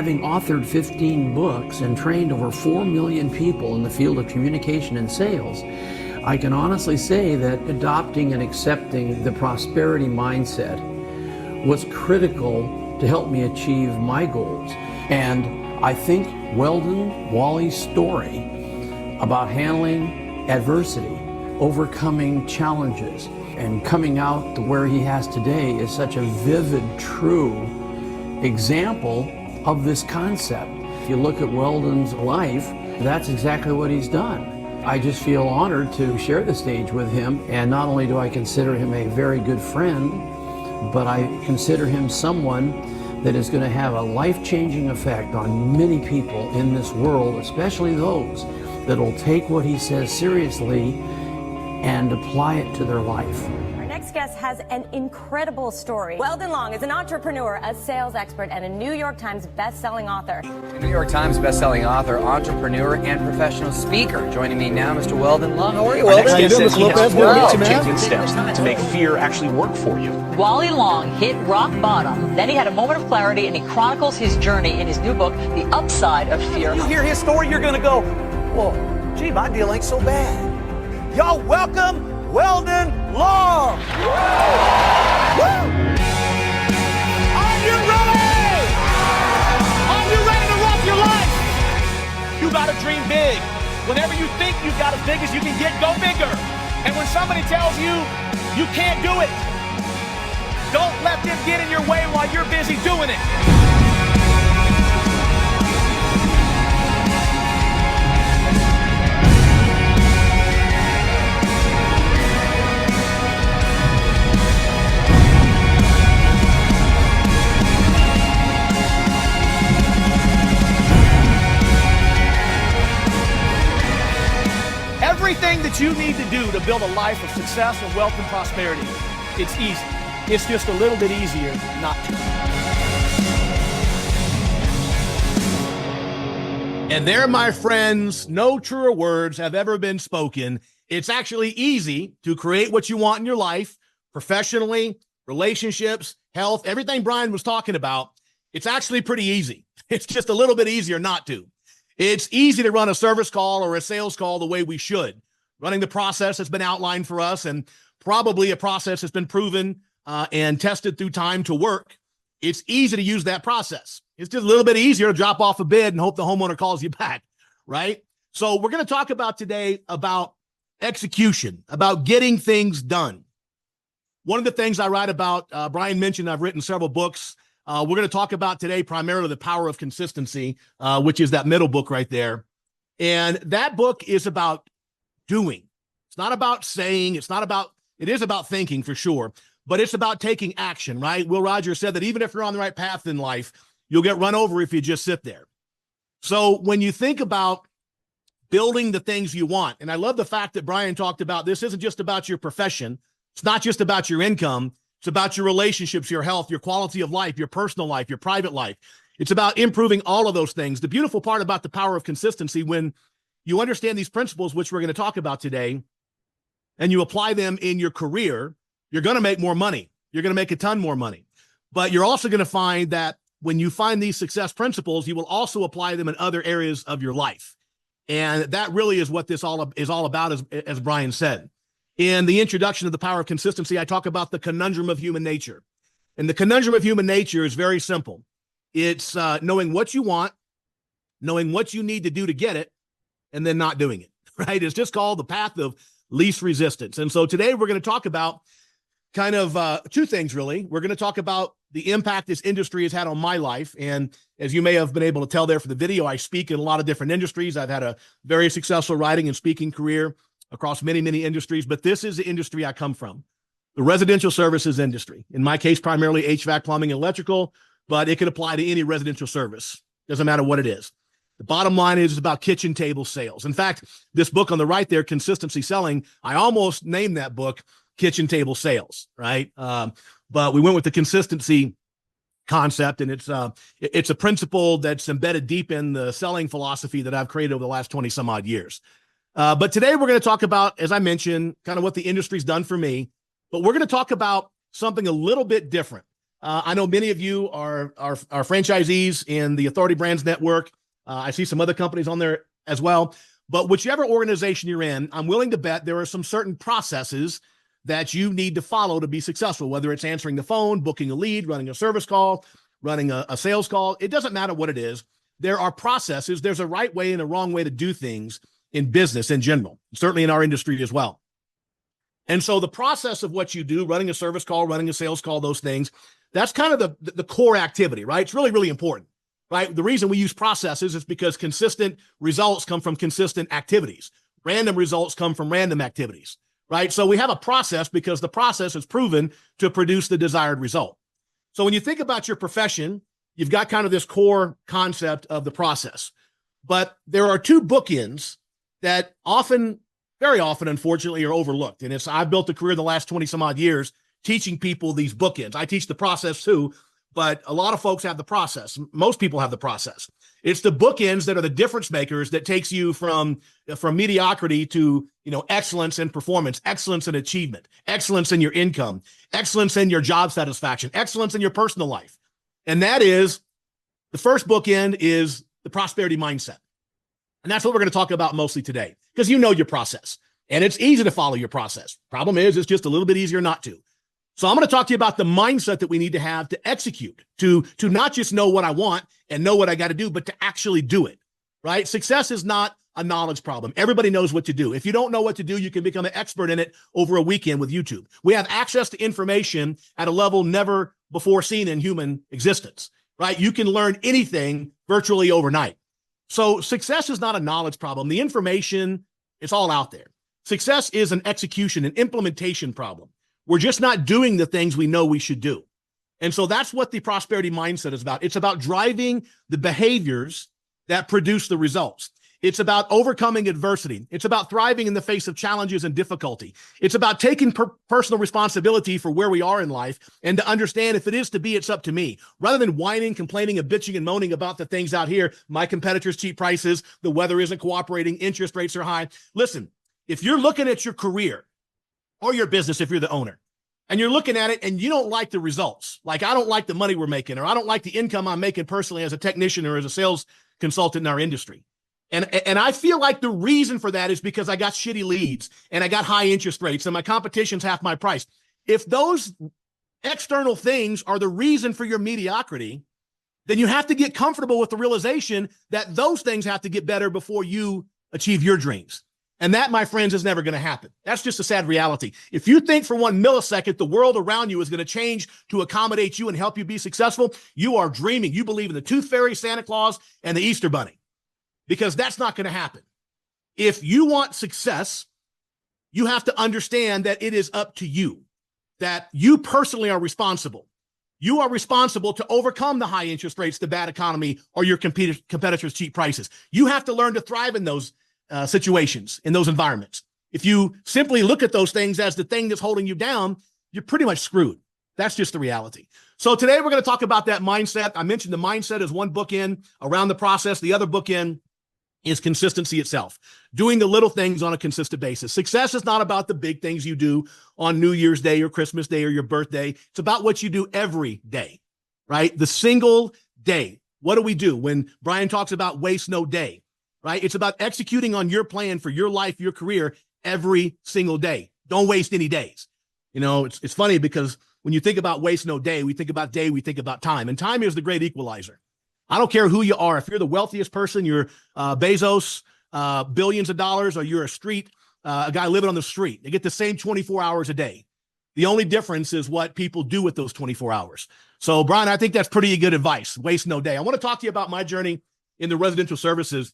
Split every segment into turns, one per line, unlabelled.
having authored 15 books and trained over 4 million people in the field of communication and sales, I can honestly say that adopting and accepting the prosperity mindset was critical to help me achieve my goals. And I think Weldon Wally's story about handling adversity, overcoming challenges, and coming out to where he has today is such a vivid, true example of this concept. If you look at Weldon's life, that's exactly what he's done. I just feel honored to share the stage with him, and not only do I consider him a very good friend, but I consider him someone that is going to have a life-changing effect on many people in this world, especially those that will take what he says seriously and apply it to their life.
Our next guest has an incredible story. Weldon Long is an entrepreneur, a sales expert, and a New York Times best-selling author.
A New York Times best-selling author, entrepreneur, and professional speaker. Joining me now, Mr. Weldon Long. How are you, Weldon?
How you doing, Mr. Lopez?
Well,
Taking steps to make fear actually work for you.
Wally Long hit rock bottom, then he had a moment of clarity, and he chronicles his journey in his new book, The Upside of Fear.
You hear his story, you're going to go, well, gee, my deal ain't so bad. Y'all welcome Weldon Long. Woo! Are you ready? Are you ready to rock your life? You got to dream big. Whenever you think you've got as big as you can get, go bigger. And when somebody tells you you can't do it, don't let them get in your way while you're busy doing it. Everything that you need to do to build a life of success and wealth and prosperity, it's easy. It's just a little bit easier not to. And there, my friends, no truer words have ever been spoken. It's actually easy to create what you want in your life, professionally, relationships, health, everything Brian was talking about. It's actually pretty easy. It's just a little bit easier not to. It's easy to run a service call or a sales call the way we should. Running the process that's been outlined for us, and probably a process that's been proven and tested through time to work. It's easy to use that process. It's just a little bit easier to drop off a bid and hope the homeowner calls you back, right? So we're going to talk about today about execution, about getting things done. One of the things I write about, Brian mentioned I've written several books. We're going to talk about today primarily the power of consistency, which is that middle book right there. And that book is about doing. It's not about saying, it is about thinking for sure, but it's about taking action, right? Will Rogers said that even if you're on the right path in life, you'll get run over if you just sit there. So when you think about building the things you want, and I love the fact that Brian talked about this isn't just about your profession. It's not just about your income. It's about your relationships, your health, your quality of life, your personal life, your private life. It's about improving all of those things. The beautiful part about the power of consistency, when you understand these principles, which we're going to talk about today, and you apply them in your career, you're going to make more money. You're going to make a ton more money. But you're also going to find that when you find these success principles, you will also apply them in other areas of your life. And that really is what this is all about, as Brian said. In the introduction of the power of consistency, I talk about the conundrum of human nature. And the conundrum of human nature is very simple. It's knowing what you want, knowing what you need to do to get it, and then not doing it, right? It's just called the path of least resistance. And so today we're going to talk about kind of two things, really. We're going to talk about the impact this industry has had on my life. And as you may have been able to tell there from the video, I speak in a lot of different industries. I've had a very successful writing and speaking career across many, many industries, but this is the industry I come from, the residential services industry. In my case, primarily HVAC, plumbing, electrical, but it could apply to any residential service. Doesn't matter what it is. The bottom line is it's about kitchen table sales. In fact, this book on the right there, Consistency Selling, I almost named that book Kitchen Table Sales, right? But we went with the consistency concept, and it's a principle that's embedded deep in the selling philosophy that I've created over the last 20 some odd years. But today we're going to talk about, as I mentioned, kind of what the industry's done for me, but we're going to talk about something a little bit different. I know many of you are franchisees in the Authority Brands Network. I see some other companies on there as well. But whichever organization you're in, I'm willing to bet there are some certain processes that you need to follow to be successful, whether it's answering the phone, booking a lead, running a service call, running a sales call. It doesn't matter what it is. There are processes. There's a right way and a wrong way to do things in business in general, certainly in our industry as well. And so the process of what you do, running a service call, running a sales call, those things, that's kind of the core activity, right? It's really, really important, right? The reason we use processes is because consistent results come from consistent activities. Random results come from random activities, right? So we have a process because the process is proven to produce the desired result. So when you think about your profession, you've got kind of this core concept of the process. But there are two bookends that often, very often, unfortunately, are overlooked. And I've built a career the last 20 some odd years teaching people these bookends. I teach the process too, but a lot of folks have the process. Most people have the process. It's the bookends that are the difference makers that takes you from mediocrity to, excellence in performance, excellence in achievement, excellence in your income, excellence in your job satisfaction, excellence in your personal life. And that is, the first bookend is the prosperity mindset. And that's what we're going to talk about mostly today, because you know your process and it's easy to follow your process. Problem is, it's just a little bit easier not to. So I'm going to talk to you about the mindset that we need to have to execute, to not just know what I want and know what I got to do, but to actually do it, right? Success is not a knowledge problem. Everybody knows what to do. If you don't know what to do, you can become an expert in it over a weekend with YouTube. We have access to information at a level never before seen in human existence, right? You can learn anything virtually overnight. So success is not a knowledge problem. The information, it's all out there. Success is an execution, an implementation problem. We're just not doing the things we know we should do. And so that's what the prosperity mindset is about. It's about driving the behaviors that produce the results. It's about overcoming adversity. It's about thriving in the face of challenges and difficulty. It's about taking personal responsibility for where we are in life and to understand if it is to be, it's up to me. Rather than whining, complaining, and bitching and moaning about the things out here, my competitors' cheap prices, the weather isn't cooperating, interest rates are high. Listen, if you're looking at your career or your business, if you're the owner, and you're looking at it and you don't like the results, like I don't like the money we're making, or I don't like the income I'm making personally as a technician or as a sales consultant in our industry. And I feel like the reason for that is because I got shitty leads and I got high interest rates and my competition's half my price. If those external things are the reason for your mediocrity, then you have to get comfortable with the realization that those things have to get better before you achieve your dreams. And that, my friends, is never going to happen. That's just a sad reality. If you think for 1 millisecond the world around you is going to change to accommodate you and help you be successful, you are dreaming. You believe in the Tooth Fairy, Santa Claus, and the Easter Bunny, because that's not going to happen. If you want success, you have to understand that it is up to you, that you personally are responsible. You are responsible to overcome the high interest rates, the bad economy, or your competitors' cheap prices. You have to learn to thrive in those situations, in those environments. If you simply look at those things as the thing that's holding you down, you're pretty much screwed. That's just the reality. So today we're going to talk about that mindset. I mentioned the mindset as one bookend around the process. The other bookend is consistency itself, doing the little things on a consistent basis. Success is not about the big things you do on New Year's Day or Christmas Day or your birthday. It's about what you do every day, right? The single day. What do we do when Brian talks about waste no day, right? It's about executing on your plan for your life, your career every single day. Don't waste any days. It's funny because when you think about waste no day, we think about time, and time is the great equalizer. I don't care who you are. If you're the wealthiest person, you're Bezos, billions of dollars, or you're a guy living on the street. They get the same 24 hours a day. The only difference is what people do with those 24 hours. So, Brian, I think that's pretty good advice. Waste no day. I want to talk to you about my journey in the residential services.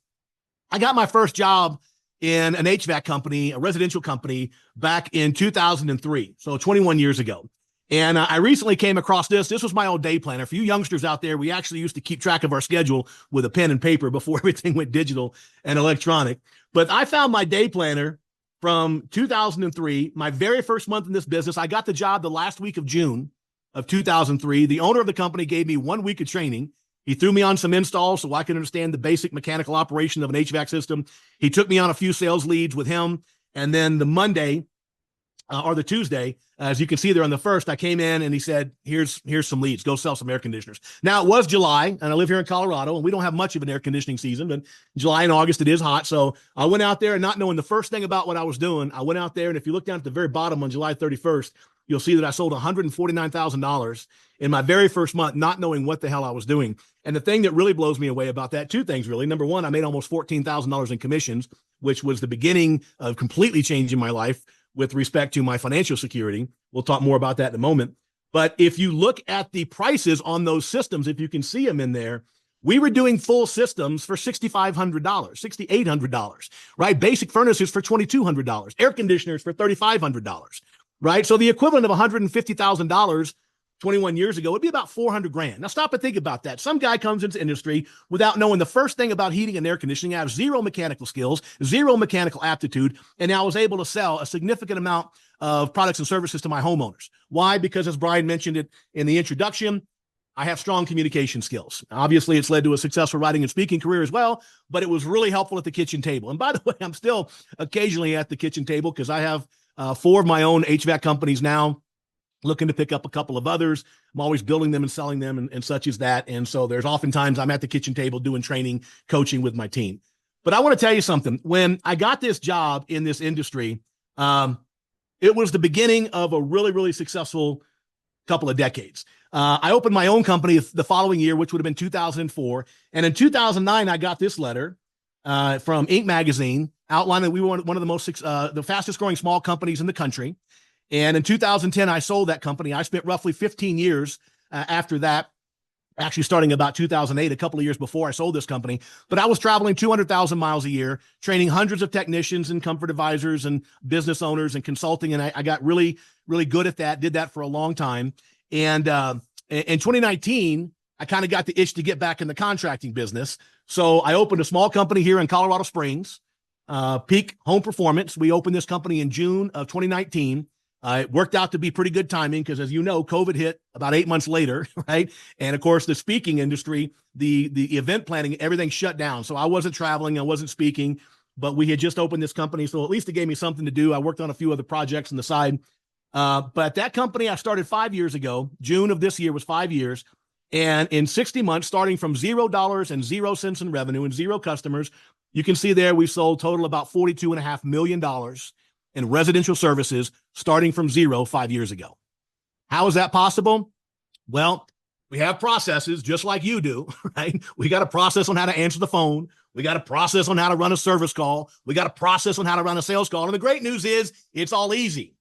I got my first job in an HVAC company, a residential company, back in 2003, so 21 years ago. And I recently came across this. This was my old day planner. For you youngsters out there, we actually used to keep track of our schedule with a pen and paper before everything went digital and electronic. But I found my day planner from 2003, my very first month in this business. I got the job the last week of June of 2003. The owner of the company gave me 1 week of training. He threw me on some installs so I could understand the basic mechanical operation of an HVAC system. He took me on a few sales leads with him. And then the Monday or the Tuesday. As you can see there on the 1st, I came in and he said, here's some leads, go sell some air conditioners. Now it was July and I live here in Colorado and we don't have much of an air conditioning season, but July and August, it is hot. So I went out there and not knowing the first thing about what I was doing, I went out there and if you look down at the very bottom on July 31st, you'll see that I sold $149,000 in my very first month, not knowing what the hell I was doing. And the thing that really blows me away about that, two things really. Number one, I made almost $14,000 in commissions, which was the beginning of completely changing my life with respect to my financial security. We'll talk more about that in a moment. But if you look at the prices on those systems, if you can see them in there, we were doing full systems for $6,500, $6,800, right? Basic furnaces for $2,200, air conditioners for $3,500, right? So the equivalent of $150,000 21 years ago would be about 400 grand. Now stop and think about that. Some guy comes into industry without knowing the first thing about heating and air conditioning. I have zero mechanical skills, zero mechanical aptitude, and now I was able to sell a significant amount of products and services to my homeowners. Why? Because as Brian mentioned it in the introduction, I have strong communication skills. Obviously, it's led to a successful writing and speaking career as well, but it was really helpful at the kitchen table. And by the way, I'm still occasionally at the kitchen table because I have 4 of my own HVAC companies now, looking to pick up a couple of others. I'm always building them and selling them and such as that. And so there's oftentimes I'm at the kitchen table doing training, coaching with my team. But I want to tell you something. When I got this job in this industry, it was the beginning of a really, really successful couple of decades. I opened my own company the following year, which would have been 2004. And in 2009, I got this letter from Inc. magazine outlining that we were one of the fastest growing small companies in the country. And in 2010, I sold that company. I spent roughly 15 years after that, actually starting about 2008, a couple of years before I sold this company. But I was traveling 200,000 miles a year, training hundreds of technicians and comfort advisors and business owners and consulting. And I got really, really good at that, did that for a long time. And in 2019, I kind of got the itch to get back in the contracting business. So I opened a small company here in Colorado Springs, Peak Home Performance. We opened this company in June of 2019. It worked out to be pretty good timing because, as you know, COVID hit about 8 months later, right? And of course, the speaking industry, the event planning, everything shut down. So I wasn't traveling, I wasn't speaking, but we had just opened this company. So at least it gave me something to do. I worked on a few other projects on the side. But that company I started 5 years ago. June of this year was 5 years. And in 60 months, starting from $0 and 0 cents in revenue and 0 customers, you can see there we sold total about $42.5 million in residential services starting from 0 5 years ago. How is that possible? Well, we have processes just like you do, right? We got a process on how to answer the phone. We got a process on how to run a service call. We got a process on how to run a sales call. And the great news is it's all easy.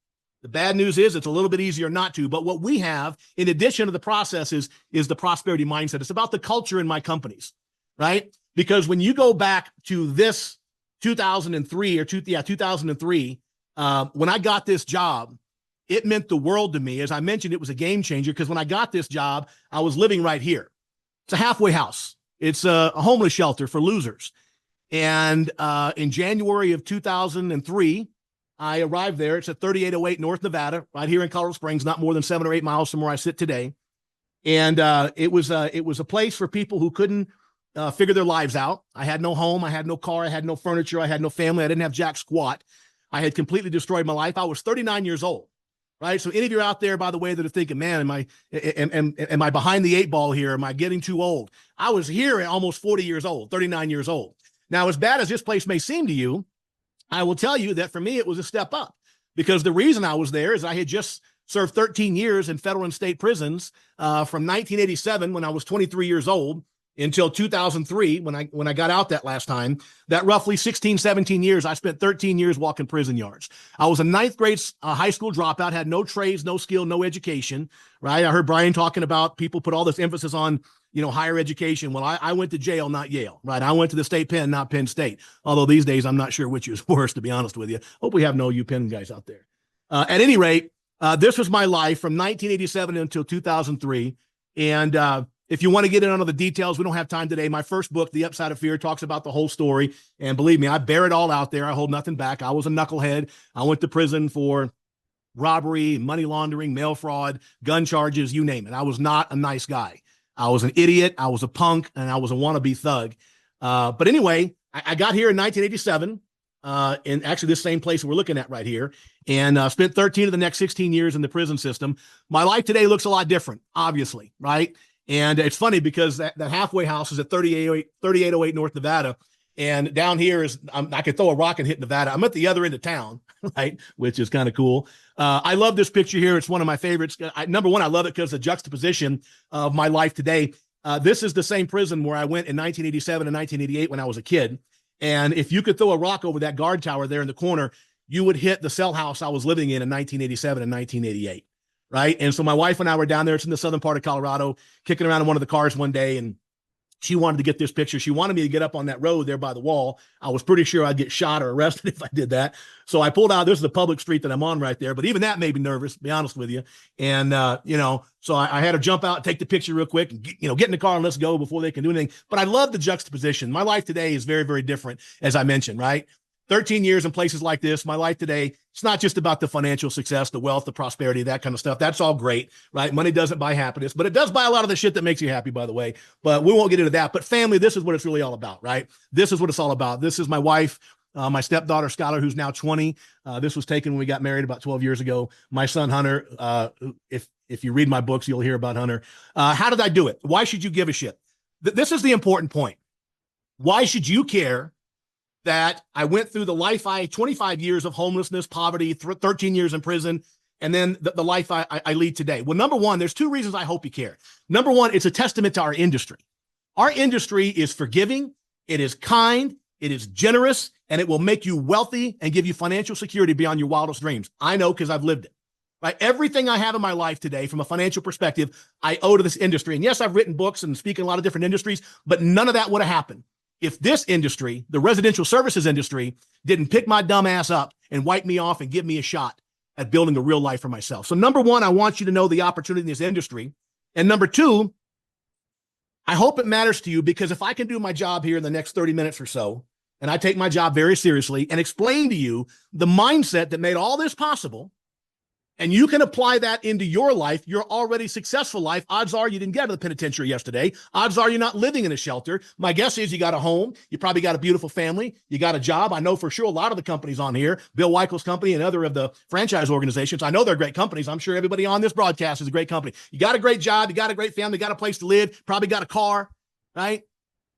The bad news is it's a little bit easier not to. But what we have, in addition to the processes, is the prosperity mindset. It's about the culture in my companies, right? Because when you go back to this 2003 2003, when I got this job, it meant the world to me. As I mentioned, it was a game changer because when I got this job, I was living right here. It's a halfway house. It's a homeless shelter for losers. And in January of 2003, I arrived there. It's at 3808 North Nevada, right here in Colorado Springs, not more than 7 or 8 miles from where I sit today. And it was a place for people who couldn't figure their lives out. I had no home. I had no car. I had no furniture. I had no family. I didn't have jack squat. I had completely destroyed my life. I was 39 years old, right? So any of you out there, by the way, that are thinking, man, am I behind the 8 ball here? Am I getting too old? I was here at almost 40 years old, 39 years old. Now, as bad as this place may seem to you, I will tell you that for me, it was a step up because the reason I was there is I had just served 13 years in federal and state prisons from 1987 when I was 23 years old until 2003 when I got out that last time. That roughly 16, 17 years, I spent 13 years walking prison yards. I was a 9th grade high school dropout, had no trades, no skill, no education, right? I heard Brian talking about people put all this emphasis on, higher education. Well, I went to jail, not Yale, right? I went to the state pen, not Penn State. Although these days, I'm not sure which is worse, to be honest with you. Hope we have no UPenn guys out there. At any rate, this was my life from 1987 until 2003. And if you want to get in on the details, we don't have time today. My first book, The Upside of Fear, talks about the whole story. And believe me, I bear it all out there. I hold nothing back. I was a knucklehead. I went to prison for robbery, money laundering, mail fraud, gun charges, you name it. I was not a nice guy. I was an idiot. I was a punk, and I was a wannabe thug. But anyway, I got here in 1987. in actually this same place we're looking at right here, and spent 13 of the next 16 years in the prison system. My life today looks a lot different, obviously, right? And it's funny because that halfway house is at 3808 North Nevada. And down here is, I could throw a rock and hit Nevada. I'm at the other end of town, right? Which is kind of cool. I love this picture here. It's one of my favorites. Number one, I love it because the juxtaposition of my life today. This is the same prison where I went in 1987 and 1988 when I was a kid. And if you could throw a rock over that guard tower there in the corner, you would hit the cell house I was living in 1987 and 1988, right? And so my wife and I were down there. It's in the southern part of Colorado, kicking around in one of the cars one day, and she wanted to get this picture. She wanted me to get up on that road there by the wall. I was pretty sure I'd get shot or arrested if I did that. So I pulled out. This is the public street that I'm on right there. But even that made me nervous, to be honest with you. And, so I had to jump out and take the picture real quick and, get in the car and let's go before they can do anything. But I love the juxtaposition. My life today is very, very different, as I mentioned, right? 13 years in places like this. My life today, it's not just about the financial success, the wealth, the prosperity, that kind of stuff. That's all great, right? Money doesn't buy happiness, but it does buy a lot of the shit that makes you happy, by the way. But we won't get into that. But family, this is what it's really all about, right? This is what it's all about. This is my wife, my stepdaughter, Skylar, who's now 20. This was taken when we got married about 12 years ago. My son, Hunter, if you read my books, you'll hear about Hunter. How did I do it? Why should you give a shit? This is the important point. Why should you care that I went through the life 25 years of homelessness, poverty, 13 years in prison, and then the life I lead today? Well, number one, there's two reasons I hope you care. Number one, it's a testament to our industry. Our industry is forgiving, it is kind, it is generous, and it will make you wealthy and give you financial security beyond your wildest dreams. I know because I've lived it. Right? Everything I have in my life today from a financial perspective, I owe to this industry. And yes, I've written books and speak in a lot of different industries, but none of that would have happened if this industry, the residential services industry, didn't pick my dumb ass up and wipe me off and give me a shot at building a real life for myself. So number one, I want you to know the opportunity in this industry. And number two, I hope it matters to you, because if I can do my job here in the next 30 minutes or so, and I take my job very seriously and explain to you the mindset that made all this possible, and you can apply that into your life, your already successful life, odds are you didn't get out of the penitentiary yesterday. Odds are you're not living in a shelter. My guess is you got a home. You probably got a beautiful family. You got a job. I know for sure a lot of the companies on here, Bill Weichels' company and other of the franchise organizations, I know they're great companies. I'm sure everybody on this broadcast is a great company. You got a great job. You got a great family. You got a place to live. Probably got a car, right?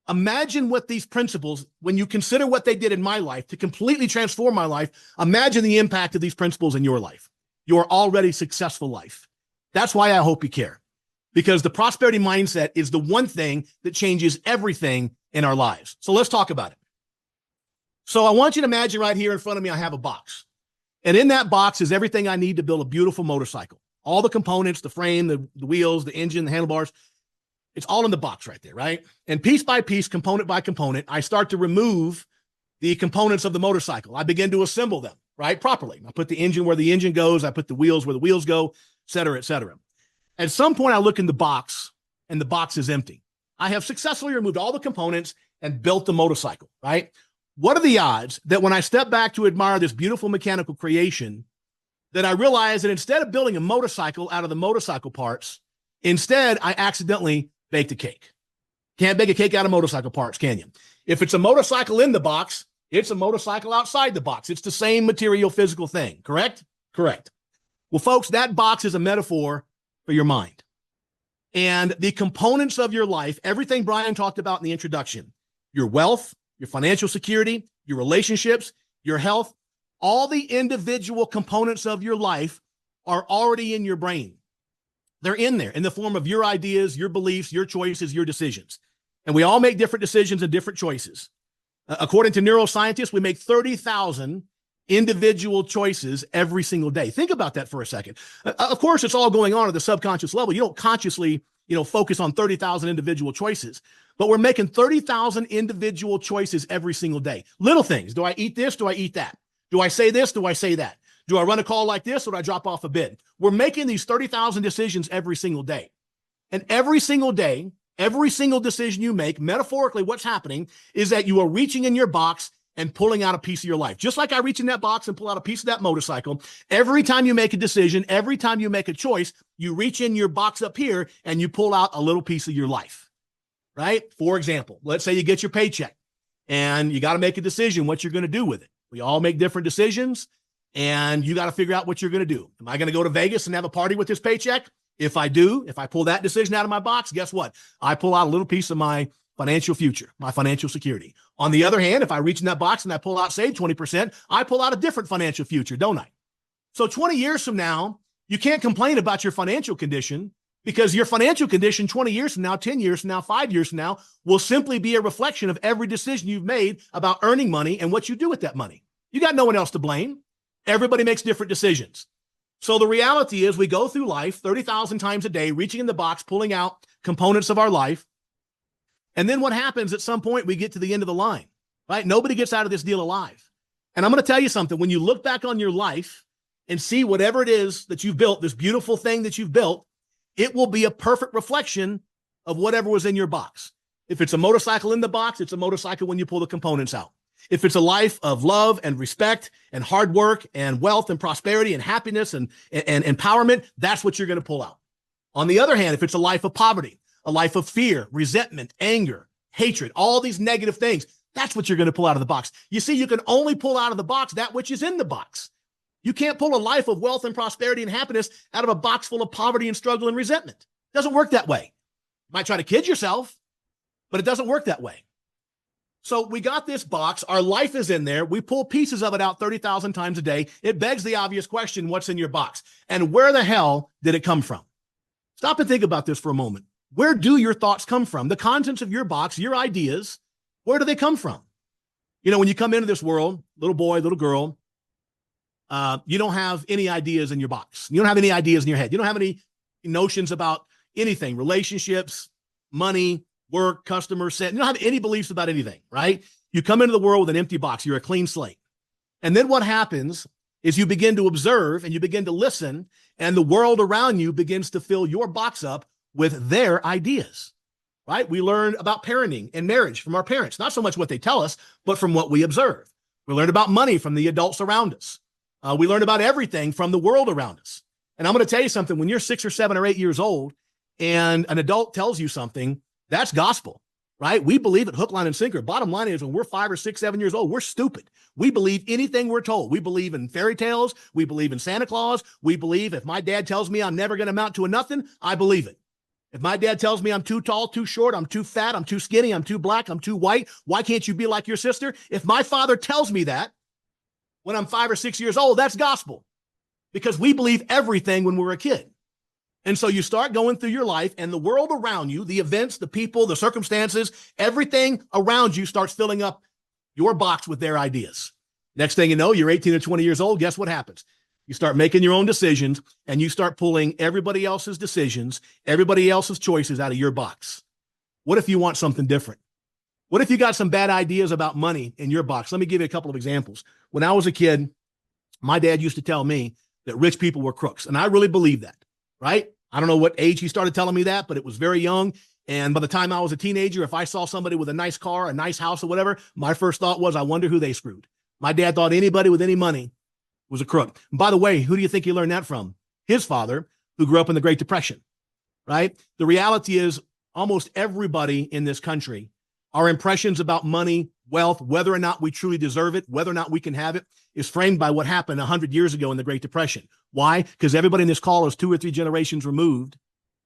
Imagine what these principles, when you consider what they did in my life to completely transform my life, imagine the impact of these principles in your life. Your already successful life. That's why I hope you care, because the prosperity mindset is the one thing that changes everything in our lives. So let's talk about it. So I want you to imagine right here in front of me, I have a box. And in that box is everything I need to build a beautiful motorcycle. All the components, the frame, the wheels, the engine, the handlebars, it's all in the box right there, right? And piece by piece, component by component, I start to remove the components of the motorcycle. I begin to assemble them, right, properly. I put the engine where the engine goes. I put the wheels where the wheels go, et cetera, et cetera. At some point, I look in the box, and the box is empty. I have successfully removed all the components and built the motorcycle, right? What are the odds that when I step back to admire this beautiful mechanical creation, that I realize that instead of building a motorcycle out of the motorcycle parts, instead, I accidentally baked a cake. Can't bake a cake out of motorcycle parts, can you? If it's a motorcycle in the box, it's a motorcycle outside the box. It's the same material, physical thing, correct? Correct. Well, folks, that box is a metaphor for your mind. And the components of your life, everything Brian talked about in the introduction, your wealth, your financial security, your relationships, your health, all the individual components of your life are already in your brain. They're in there in the form of your ideas, your beliefs, your choices, your decisions. And we all make different decisions and different choices. According to neuroscientists, we make 30,000 individual choices every single day. Think about that for a second. Of course, it's all going on at the subconscious level. You don't consciously, focus on 30,000 individual choices, but we're making 30,000 individual choices every single day. Little things. Do I eat this? Do I eat that? Do I say this? Do I say that? Do I run a call like this, or do I drop off a bid? We're making these 30,000 decisions every single day. And every single day, every single decision you make, metaphorically, what's happening is that you are reaching in your box and pulling out a piece of your life. Just like I reach in that box and pull out a piece of that motorcycle, every time you make a decision, every time you make a choice, you reach in your box up here and you pull out a little piece of your life, right? For example, let's say you get your paycheck and you got to make a decision what you're going to do with it. We all make different decisions, and you got to figure out what you're going to do. Am I going to go to Vegas and have a party with this paycheck? If I do, if I pull that decision out of my box, guess what? I pull out a little piece of my financial future, my financial security. On the other hand, if I reach in that box and I pull out, save 20%, I pull out a different financial future, don't I? So 20 years from now, you can't complain about your financial condition, because your financial condition 20 years from now, 10 years from now, 5 years from now will simply be a reflection of every decision you've made about earning money and what you do with that money. You got no one else to blame. Everybody makes different decisions. So the reality is we go through life 30,000 times a day, reaching in the box, pulling out components of our life. And then what happens at some point, we get to the end of the line, right? Nobody gets out of this deal alive. And I'm going to tell you something. When you look back on your life and see whatever it is that you've built, this beautiful thing that you've built, it will be a perfect reflection of whatever was in your box. If it's a motorcycle in the box, it's a motorcycle when you pull the components out. If it's a life of love and respect and hard work and wealth and prosperity and happiness and empowerment, that's what you're going to pull out. On the other hand, if it's a life of poverty, a life of fear, resentment, anger, hatred, all these negative things, that's what you're going to pull out of the box. You see, you can only pull out of the box that which is in the box. You can't pull a life of wealth and prosperity and happiness out of a box full of poverty and struggle and resentment. It doesn't work that way. You might try to kid yourself, but it doesn't work that way. So we got this box. Our life is in there. We pull pieces of it out 30,000 times a day. It begs the obvious question, what's in your box? And where the hell did it come from? Stop and think about this for a moment. Where do your thoughts come from? The contents of your box, your ideas, where do they come from? You know, when you come into this world, little boy, little girl, you don't have any ideas in your box. You don't have any ideas in your head. You don't have any notions about anything, relationships, money, work, customer set. You don't have any beliefs about anything, right? You come into the world with an empty box. You're a clean slate. And then what happens is you begin to observe and you begin to listen, and the world around you begins to fill your box up with their ideas, right? We learn about parenting and marriage from our parents, not so much what they tell us, but from what we observe. We learn about money from the adults around us. We learn about everything from the world around us. And I'm going to tell you something. When you're 6 or 7 or 8 years old and an adult tells you something, that's gospel, right? We believe it hook, line, and sinker. Bottom line is when we're 5 or 6, 7 years old, we're stupid. We believe anything we're told. We believe in fairy tales. We believe in Santa Claus. We believe if my dad tells me I'm never going to amount to a nothing, I believe it. If my dad tells me I'm too tall, too short, I'm too fat, I'm too skinny, I'm too black, I'm too white, why can't you be like your sister? If my father tells me that when I'm 5 or 6 years old, that's gospel, because we believe everything when we're a kid. And so you start going through your life, and the world around you, the events, the people, the circumstances, everything around you starts filling up your box with their ideas. Next thing you know, you're 18 or 20 years old. Guess what happens? You start making your own decisions, and you start pulling everybody else's decisions, everybody else's choices out of your box. What if you want something different? What if you got some bad ideas about money in your box? Let me give you a couple of examples. When I was a kid, my dad used to tell me that rich people were crooks, and I really believed that, right? I don't know what age he started telling me that, but it was very young. And by the time I was a teenager, if I saw somebody with a nice car, a nice house or whatever, my first thought was, I wonder who they screwed. My dad thought anybody with any money was a crook. And by the way, who do you think he learned that from? His father, who grew up in the Great Depression, right? The reality is almost everybody in this country, our impressions about money, wealth, whether or not we truly deserve it, whether or not we can have it, is framed by what happened 100 years ago in the Great Depression. Why? Because everybody in this call is 2 or 3 generations removed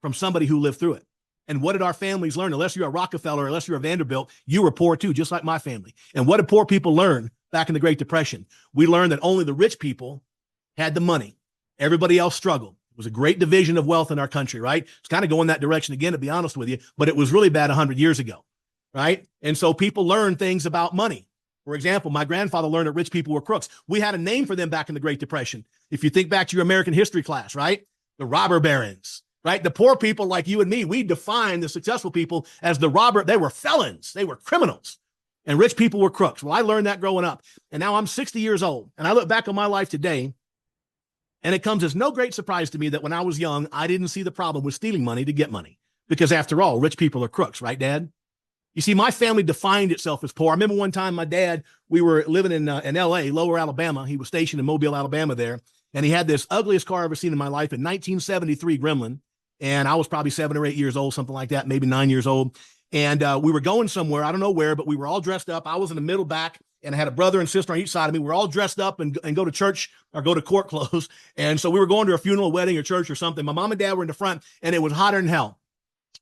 from somebody who lived through it. And what did our families learn? Unless you're a Rockefeller, unless you're a Vanderbilt, you were poor too, just like my family. And what did poor people learn back in the Great Depression? We learned that only the rich people had the money. Everybody else struggled. It was a great division of wealth in our country, right? It's kind of going that direction again, to be honest with you, but it was really bad 100 years ago, right? And so people learned things about money. For example, my grandfather learned that rich people were crooks. We had a name for them back in the Great Depression. If you think back to your American history class, right? The robber barons, right? The poor people like you and me, we define the successful people as they were felons, they were criminals, and rich people were crooks. Well, I learned that growing up, and now I'm 60 years old, and I look back on my life today, and it comes as no great surprise to me that when I was young, I didn't see the problem with stealing money to get money, because after all, rich people are crooks, right, Dad? You see, my family defined itself as poor. I remember one time my dad, we were living in L.A., Lower Alabama. He was stationed in Mobile, Alabama there. And he had this ugliest car I've ever seen in my life, a 1973 Gremlin. And I was probably 7 or 8 years old, something like that, maybe 9 years old. And we were going somewhere, I don't know where, but we were all dressed up. I was in the middle back, and I had a brother and sister on each side of me. We're all dressed up and go to church or go to court clothes. And so we were going to a funeral, wedding, or church or something. My mom and dad were in the front, and it was hotter than hell.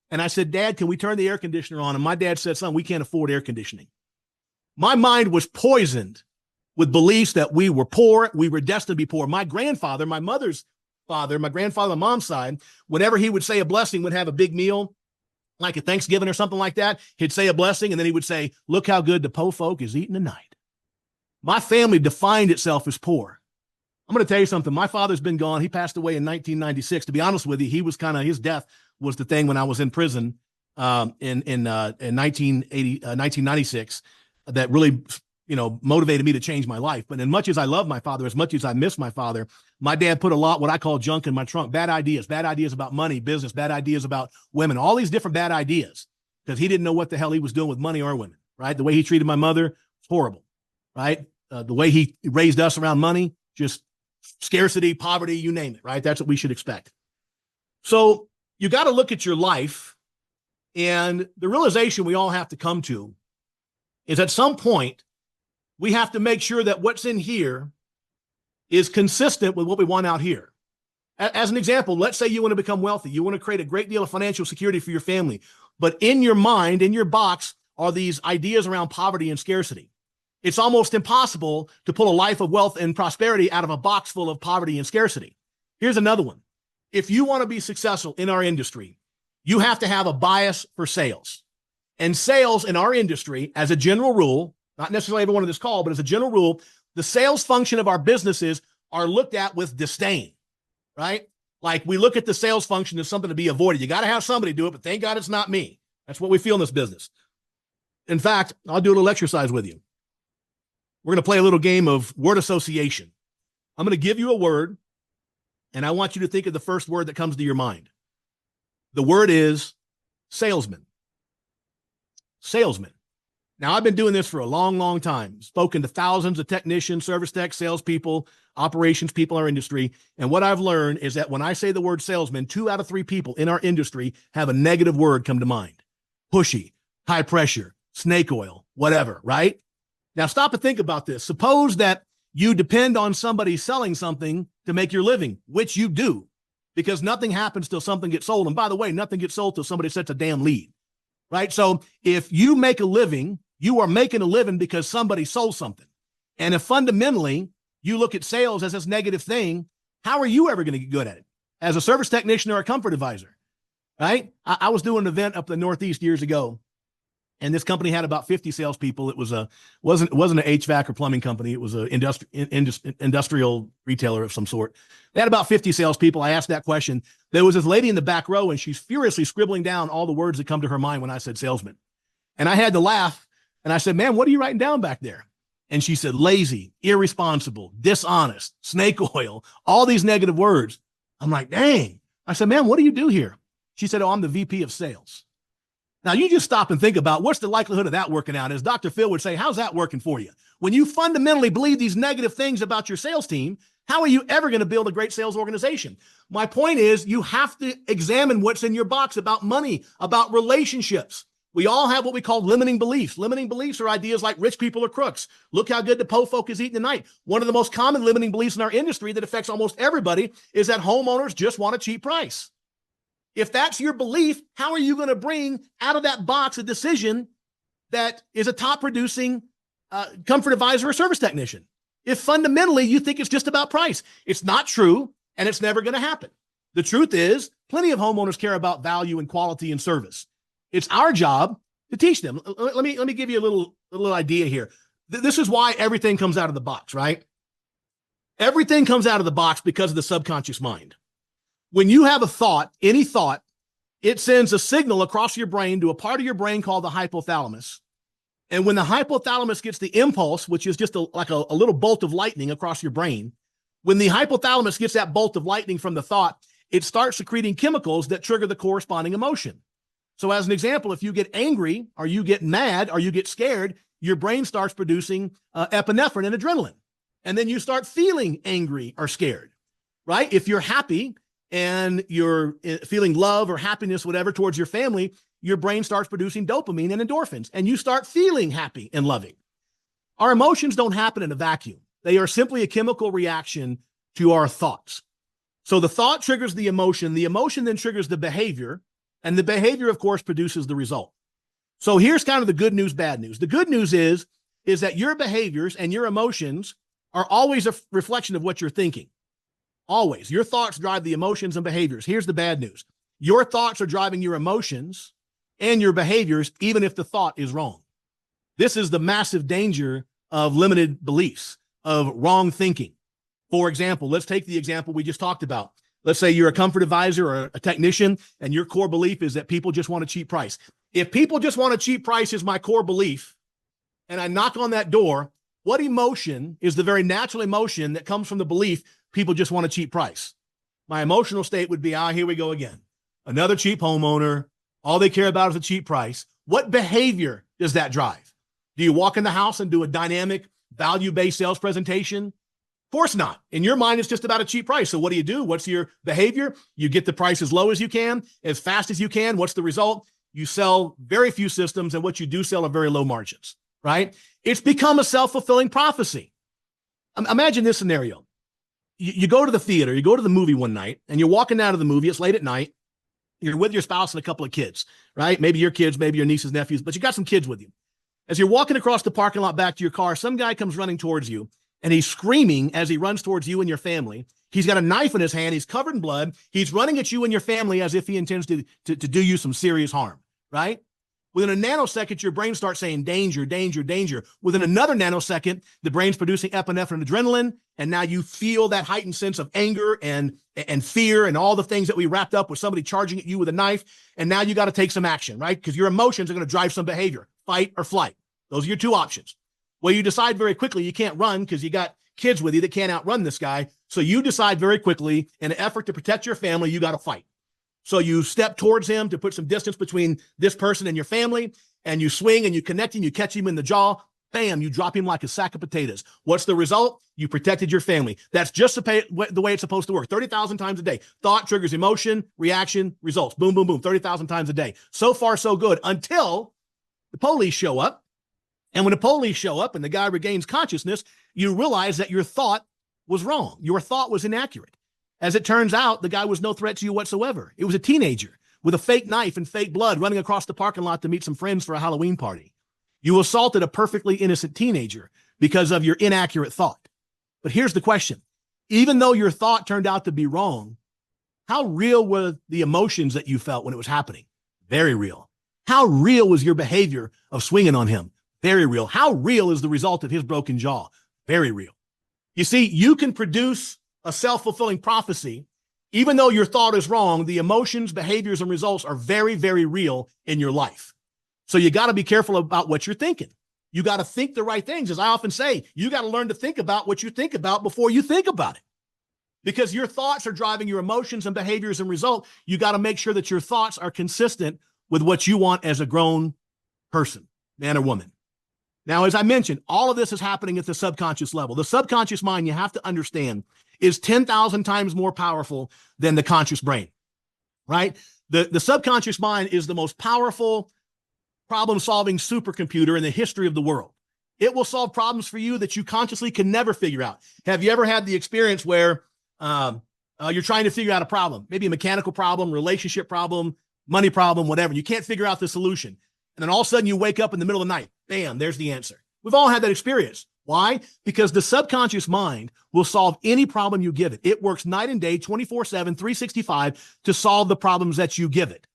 And I said, Dad, can we turn the air conditioner on? And my dad said, son, we can't afford air conditioning. My mind was poisoned with beliefs that we were poor. We were destined to be poor. My grandfather, my mother's father, my grandfather on mom's side, whenever he would say a blessing, would have a big meal, like a Thanksgiving or something like that. He'd say a blessing, and then he would say, look how good the po folk is eating tonight. My family defined itself as poor. I'm going to tell you something. My father's been gone. He passed away in 1996. To be honest with you, he was his death was the thing when I was in prison in 1996 that really, motivated me to change my life. But as much as I love my father, as much as I miss my father, my dad put a lot, what I call junk in my trunk, bad ideas about money, business, bad ideas about women, all these different bad ideas, because he didn't know what the hell he was doing with money or women, right? The way he treated my mother was horrible, right? The way he raised us around money, just scarcity, poverty, you name it, right? That's what we should expect. So you got to look at your life, and the realization we all have to come to is at some point, we have to make sure that what's in here is consistent with what we want out here. As an example, let's say you want to become wealthy. You want to create a great deal of financial security for your family. But in your mind, in your box, are these ideas around poverty and scarcity. It's almost impossible to pull a life of wealth and prosperity out of a box full of poverty and scarcity. Here's another one. If you want to be successful in our industry, you have to have a bias for sales. And sales in our industry, as a general rule, not necessarily everyone on this call, but as a general rule, the sales function of our businesses are looked at with disdain, right? Like we look at the sales function as something to be avoided. You got to have somebody do it, but thank God it's not me. That's what we feel in this business. In fact, I'll do a little exercise with you. We're going to play a little game of word association. I'm going to give you a word, and I want you to think of the first word that comes to your mind. The word is salesman. Salesman. Now, I've been doing this for a long, long time, spoken to thousands of technicians, service techs, salespeople, operations people in our industry. And what I've learned is that when I say the word salesman, 2 out of 3 people in our industry have a negative word come to mind. Pushy, high pressure, snake oil, whatever, right? Now, stop and think about this. Suppose that you depend on somebody selling something to make your living, which you do, because nothing happens till something gets sold. And by the way, nothing gets sold till somebody sets a damn lead, right? So if you make a living, you are making a living because somebody sold something. And if fundamentally you look at sales as this negative thing, how are you ever going to get good at it? As a service technician or a comfort advisor, right? I was doing an event up in the Northeast years ago, and this company had about 50 salespeople. It wasn't an HVAC or plumbing company. It was an industrial retailer of some sort. They had about 50 salespeople. I asked that question. There was this lady in the back row, and she's furiously scribbling down all the words that come to her mind when I said salesman. And I had to laugh. And I said, man, what are you writing down back there? And she said, lazy, irresponsible, dishonest, snake oil, all these negative words. I'm like, dang. I said, man, what do you do here? She said, oh, I'm the VP of sales. Now, you just stop and think about what's the likelihood of that working out. As Dr. Phil would say, how's that working for you? When you fundamentally believe these negative things about your sales team, how are you ever going to build a great sales organization? My point is, you have to examine what's in your box about money, about relationships. We all have what we call limiting beliefs. Limiting beliefs are ideas like rich people are crooks. Look how good the po folk is eating tonight. One of the most common limiting beliefs in our industry that affects almost everybody is that homeowners just want a cheap price. If that's your belief, how are you going to bring out of that box a decision that is a top producing comfort advisor or service technician? If fundamentally you think it's just about price, it's not true, and it's never going to happen. The truth is, plenty of homeowners care about value and quality and service. It's our job to teach them. Let me give you a little idea here. This is why everything comes out of the box, right? Everything comes out of the box because of the subconscious mind. When you have a thought, any thought, it sends a signal across your brain to a part of your brain called the hypothalamus. And when the hypothalamus gets the impulse, which is just like a little bolt of lightning across your brain, when the hypothalamus gets that bolt of lightning from the thought, it starts secreting chemicals that trigger the corresponding emotion. So as an example, if you get angry or you get mad or you get scared, your brain starts producing epinephrine and adrenaline. And then you start feeling angry or scared, right? If you're happy and you're feeling love or happiness, whatever, towards your family, your brain starts producing dopamine and endorphins, and you start feeling happy and loving. Our emotions don't happen in a vacuum. They are simply a chemical reaction to our thoughts. So the thought triggers the emotion then triggers the behavior, and the behavior, of course, produces the result. So here's kind of the good news, bad news. The good news is that your behaviors and your emotions are always a reflection of what you're thinking. Always. Your thoughts drive the emotions and behaviors. Here's the bad news. Your thoughts are driving your emotions and your behaviors, even if the thought is wrong. This is the massive danger of limited beliefs, of wrong thinking. For example, let's take the example we just talked about. Let's say you're a comfort advisor or a technician, and your core belief is that people just want a cheap price. If people just want a cheap price is my core belief, and I knock on that door, what emotion is the very natural emotion that comes from the belief people just want a cheap price? My emotional state would be, here we go again. Another cheap homeowner. All they care about is a cheap price. What behavior does that drive? Do you walk in the house and do a dynamic, value-based sales presentation? Of course not. In your mind, it's just about a cheap price. So what do? What's your behavior? You get the price as low as you can, as fast as you can. What's the result? You sell very few systems, and what you do sell are very low margins, right? It's become a self-fulfilling prophecy. Imagine this scenario. You go to the theater, you go to the movie one night, and you're walking out of the movie. It's late at night. You're with your spouse and a couple of kids, right? Maybe your kids, maybe your nieces, nephews, but you got some kids with you. As you're walking across the parking lot back to your car, some guy comes running towards you, and he's screaming as he runs towards you and your family. He's got a knife in his hand. He's covered in blood. He's running at you and your family as if he intends to do you some serious harm, right? Within a nanosecond, your brain starts saying danger, danger, danger. Within another nanosecond, the brain's producing epinephrine and adrenaline, and now you feel that heightened sense of anger and fear and all the things that we wrapped up with somebody charging at you with a knife, and now you got to take some action, right? Because your emotions are going to drive some behavior, fight or flight. Those are your two options. Well, you decide very quickly you can't run because you got kids with you that can't outrun this guy, so you decide very quickly, in an effort to protect your family, you got to fight. So you step towards him to put some distance between this person and your family, and you swing and you connect him, you catch him in the jaw, bam, you drop him like a sack of potatoes. What's the result? You protected your family. That's just the way it's supposed to work. 30,000 times a day. Thought triggers emotion, reaction, results. Boom, boom, boom, 30,000 times a day. So far, so good, until the police show up. And when the police show up and the guy regains consciousness, you realize that your thought was wrong. Your thought was inaccurate. As it turns out, the guy was no threat to you whatsoever. It was a teenager with a fake knife and fake blood running across the parking lot to meet some friends for a Halloween party. You assaulted a perfectly innocent teenager because of your inaccurate thought. But here's the question. Even though your thought turned out to be wrong, how real were the emotions that you felt when it was happening? Very real. How real was your behavior of swinging on him? Very real. How real is the result of his broken jaw? Very real. You see, you can produce a self-fulfilling prophecy. Even though your thought is wrong, the emotions, behaviors, and results are very, very real in your life. So you got to be careful about what you're thinking. You got to think the right things. As I often say, you got to learn to think about what you think about before you think about it. Because your thoughts are driving your emotions and behaviors and result. You got to make sure that your thoughts are consistent with what you want as a grown person, man or woman. Now, as I mentioned, all of this is happening at the subconscious level. The subconscious mind, you have to understand, is 10,000 times more powerful than the conscious brain, right? The subconscious mind is the most powerful problem-solving supercomputer in the history of the world. It will solve problems for you that you consciously can never figure out. Have you ever had the experience where you're trying to figure out a problem, maybe a mechanical problem, relationship problem, money problem, whatever, and you can't figure out the solution? And then all of a sudden you wake up in the middle of the night, bam, there's the answer. We've all had that experience. Why? Because the subconscious mind will solve any problem you give it. It works night and day, 24/7, 365 to solve the problems that you give it.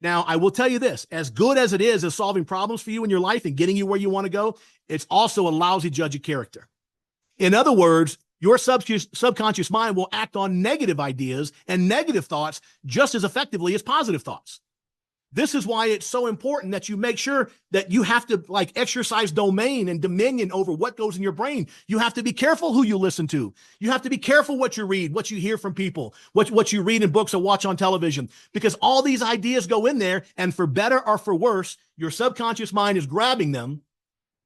Now, I will tell you this, as good as it is as solving problems for you in your life and getting you where you want to go, it's also a lousy judge of character. In other words, your subconscious mind will act on negative ideas and negative thoughts just as effectively as positive thoughts. This is why it's so important that you make sure that you have to exercise domain and dominion over what goes in your brain. You have to be careful who you listen to. You have to be careful what you read, what you hear from people, what you read in books or watch on television, because all these ideas go in there, and for better or for worse, your subconscious mind is grabbing them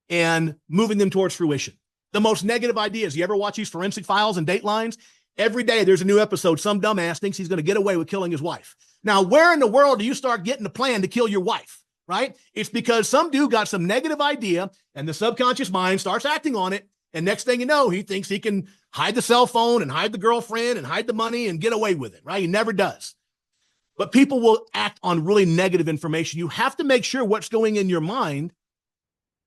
and moving them towards fruition. The most negative ideas. You ever watch these Forensic Files and Datelines? Every day there's a new episode. Some dumbass thinks he's going to get away with killing his wife. Now, where in the world do you start getting a plan to kill your wife, right? It's because some dude got some negative idea and the subconscious mind starts acting on it. And next thing you know, he thinks he can hide the cell phone and hide the girlfriend and hide the money and get away with it, right? He never does. But people will act on really negative information. You have to make sure what's going in your mind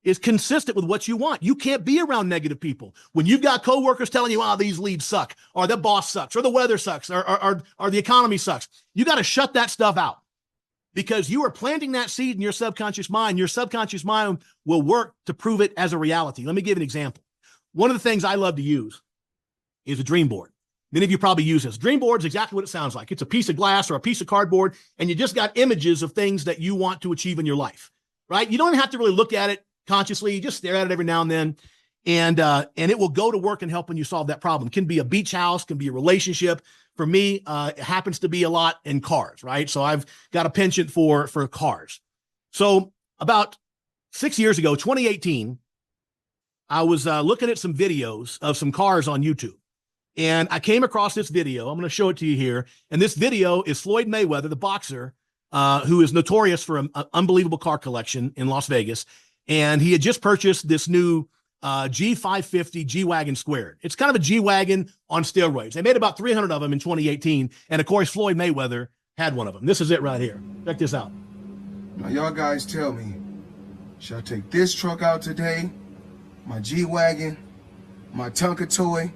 is consistent with what you want. You can't be around negative people. When you've got coworkers telling you, these leads suck, or the boss sucks, or the weather sucks, or the economy sucks, you got to shut that stuff out because you are planting that seed in your subconscious mind. Your subconscious mind will work to prove it as a reality. Let me give an example. One of the things I love to use is a dream board. Many of you probably use this. Dream board is exactly what it sounds like. It's a piece of glass or a piece of cardboard, and you just got images of things that you want to achieve in your life, right? You don't even have to really look at it consciously. You just stare at it every now and then, and it will go to work in helping you solve that problem. It can be a beach house, can be a relationship. For me, it happens to be a lot in cars, right? So I've got a penchant for cars. So about 6 years ago, 2018, I was looking at some videos of some cars on YouTube, and I came across this video. I'm going to show it to you here. And this video is Floyd Mayweather, the boxer, who is notorious for an unbelievable car collection in Las Vegas. And he had just purchased this new G550 G-Wagon squared. It's kind of a G-Wagon on steroids. They made about 300 of them in 2018. And of course, Floyd Mayweather had one of them. This is it right here. Check this out.
Now, y'all guys tell me, should I take this truck out today, my G-Wagon, my Tonka toy?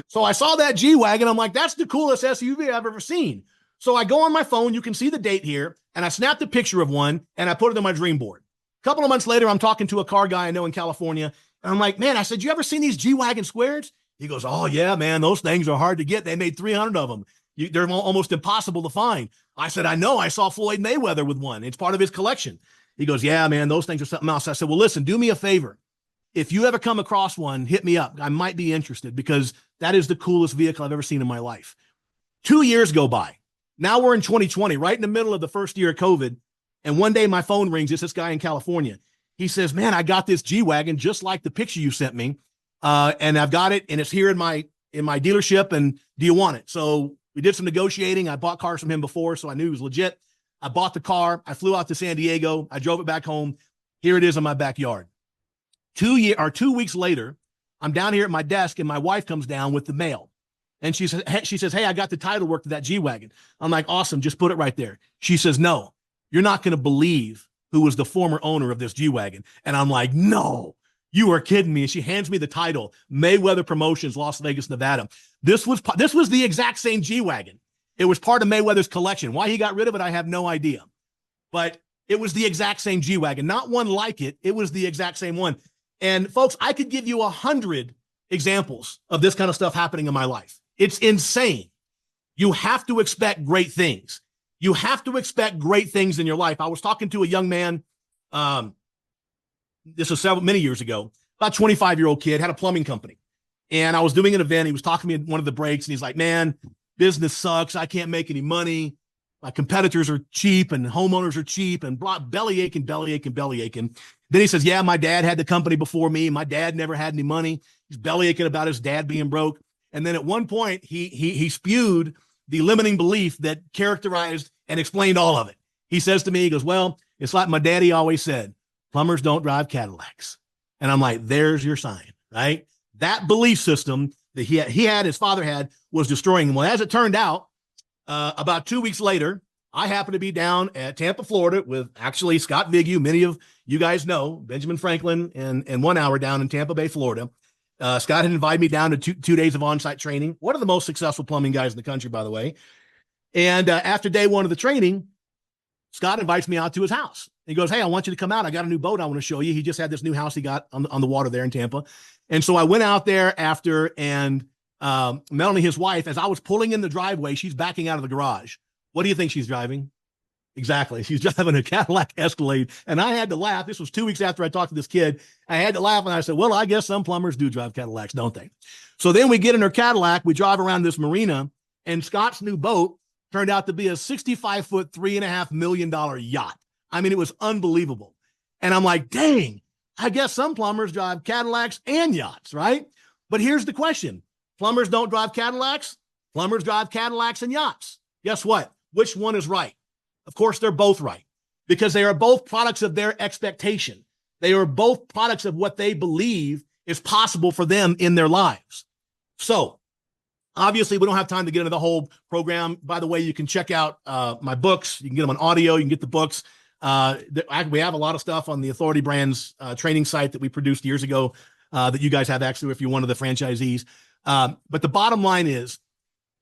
So I saw that G-Wagon. I'm like, that's the coolest SUV I've ever seen. So I go on my phone. You can see the date here. And I snapped a picture of one and I put it on my dream board. A couple of months later, I'm talking to a car guy I know in California. And I'm like, man, I said, you ever seen these G-Wagon squares? He goes, oh, yeah, man, those things are hard to get. They made 300 of them. They're almost impossible to find. I said, I know. I saw Floyd Mayweather with one. It's part of his collection. He goes, yeah, man, those things are something else. I said, well, listen, do me a favor. If you ever come across one, hit me up. I might be interested because that is the coolest vehicle I've ever seen in my life. 2 years go by. Now we're in 2020, right in the middle of the first year of COVID. And one day my phone rings. It's this guy in California. He says, man, I got this G-Wagon just like the picture you sent me. And I've got it and it's here in my dealership. And do you want it? So we did some negotiating. I bought cars from him before, so I knew he was legit. I bought the car. I flew out to San Diego. I drove it back home. Here it is in my backyard. 2 weeks later, I'm down here at my desk and my wife comes down with the mail. And she says, hey, I got the title work to that G-Wagon. I'm like, awesome. Just put it right there. She says, no, you're not going to believe who was the former owner of this G-Wagon. And I'm like, no, you are kidding me. And she hands me the title, Mayweather Promotions, Las Vegas, Nevada. This was the exact same G-Wagon. It was part of Mayweather's collection. Why he got rid of it, I have no idea. But it was the exact same G-Wagon, not one like it. It was the exact same one. And folks, I could give you 100 examples of this kind of stuff happening in my life. It's insane. You have to expect great things. You have to expect great things in your life. I was talking to a young man. This was many years ago, about 25-year-old kid, had a plumbing company. And I was doing an event. He was talking to me at one of the breaks and he's like, man, business sucks. I can't make any money. My competitors are cheap and homeowners are cheap and belly aching. Then he says, yeah, my dad had the company before me. My dad never had any money. He's belly aching about his dad being broke. And then at one point he spewed the limiting belief that characterized and explained all of it. He says to me, he goes, well, it's like my daddy always said, plumbers don't drive Cadillacs. And I'm like, there's your sign, right? That belief system that his father had was destroying him. Well, as it turned out, about 2 weeks later, I happened to be down at Tampa, Florida with actually Scott Vigue. Many of you guys know Benjamin Franklin and 1 hour down in Tampa Bay, Florida. Scott had invited me down to two days of on-site training. One of the most successful plumbing guys in the country, by the way. And after day one of the training, Scott invites me out to his house. He goes, hey, I want you to come out. I got a new boat I want to show you. He just had this new house he got on the water there in Tampa. And so I went out there after and Melanie, his wife, as I was pulling in the driveway, she's backing out of the garage. What do you think she's driving? Exactly. She's driving a Cadillac Escalade. And I had to laugh. This was 2 weeks after I talked to this kid. I had to laugh. And I said, well, I guess some plumbers do drive Cadillacs, don't they? So then we get in her Cadillac. We drive around this marina. And Scott's new boat turned out to be a 65-foot, $3.5 million yacht. I mean, it was unbelievable. And I'm like, dang, I guess some plumbers drive Cadillacs and yachts, right? But here's the question. Plumbers don't drive Cadillacs. Plumbers drive Cadillacs and yachts. Guess what? Which one is right? Of course, they're both right because they are both products of their expectation. They are both products of what they believe is possible for them in their lives. So obviously, we don't have time to get into the whole program. By the way, you can check out my books. You can get them on audio. You can get the books. We have a lot of stuff on the Authority Brands training site that we produced years ago that you guys have access to if you're one of the franchisees. But the bottom line is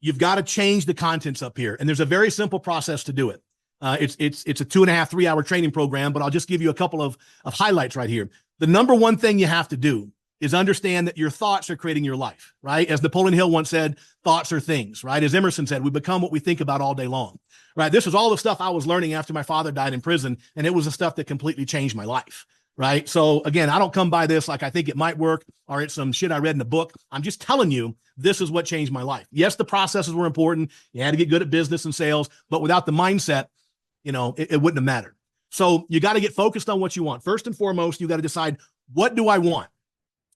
you've got to change the contents up here. And there's a very simple process to do it. It's a 2.5, 3 hour training program, but I'll just give you a couple of highlights right here. The number one thing you have to do is understand that your thoughts are creating your life, right? As Napoleon Hill once said, thoughts are things, right? As Emerson said, we become what we think about all day long, right? This was all the stuff I was learning after my father died in prison, and it was the stuff that completely changed my life, right? So again, I don't come by this like I think it might work or it's some shit I read in a book. I'm just telling you, this is what changed my life. Yes, the processes were important. You had to get good at business and sales, but without the mindset, it wouldn't have mattered. So you got to get focused on what you want. First and foremost, you got to decide, what do I want?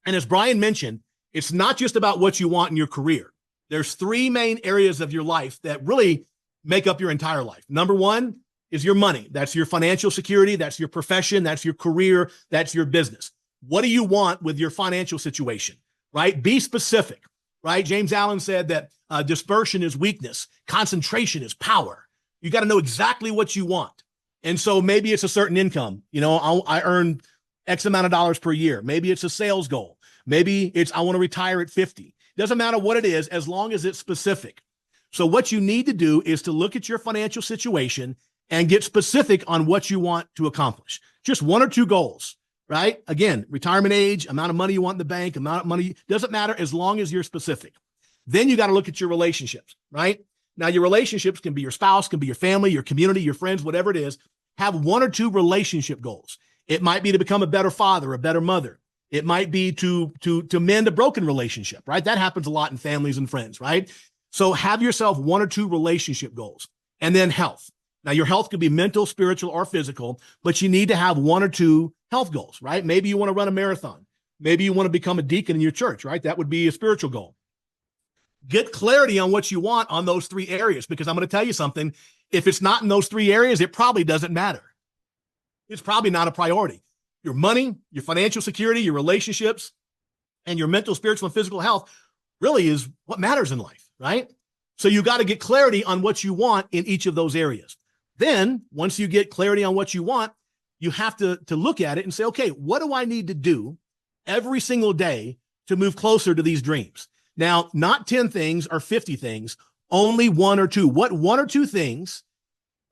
And as Brian mentioned, it's not just about what you want in your career. There's three main areas of your life that really make up your entire life. Number one is your money. That's your financial security. That's your profession. That's your career. That's your business. What do you want with your financial situation, right? Be specific, right? James Allen said that dispersion is weakness. Concentration is power. You got to know exactly what you want. And so maybe it's a certain income. I earn X amount of dollars per year. Maybe it's a sales goal. Maybe it's, I want to retire at 50. Doesn't matter what it is, as long as it's specific. So what you need to do is to look at your financial situation and get specific on what you want to accomplish. Just one or two goals, right? Again, retirement age, amount of money you want in the bank, amount of money, doesn't matter as long as you're specific. Then you got to look at your relationships, right? Now, your relationships can be your spouse, can be your family, your community, your friends, whatever it is. Have one or two relationship goals. It might be to become a better father, a better mother. It might be to mend a broken relationship, right? That happens a lot in families and friends, right? So have yourself one or two relationship goals. And then health. Now, your health could be mental, spiritual, or physical, but you need to have one or two health goals, right? Maybe you want to run a marathon. Maybe you want to become a deacon in your church, right? That would be a spiritual goal. Get clarity on what you want on those three areas, because I'm going to tell you something. If it's not in those three areas, it probably doesn't matter. It's probably not a priority. Your money, your financial security, your relationships, and your mental, spiritual, and physical health really is what matters in life, right? So you got to get clarity on what you want in each of those areas. Then once you get clarity on what you want, you have to look at it and say, okay, what do I need to do every single day to move closer to these dreams? Now, not 10 things or 50 things, only one or two. What one or two things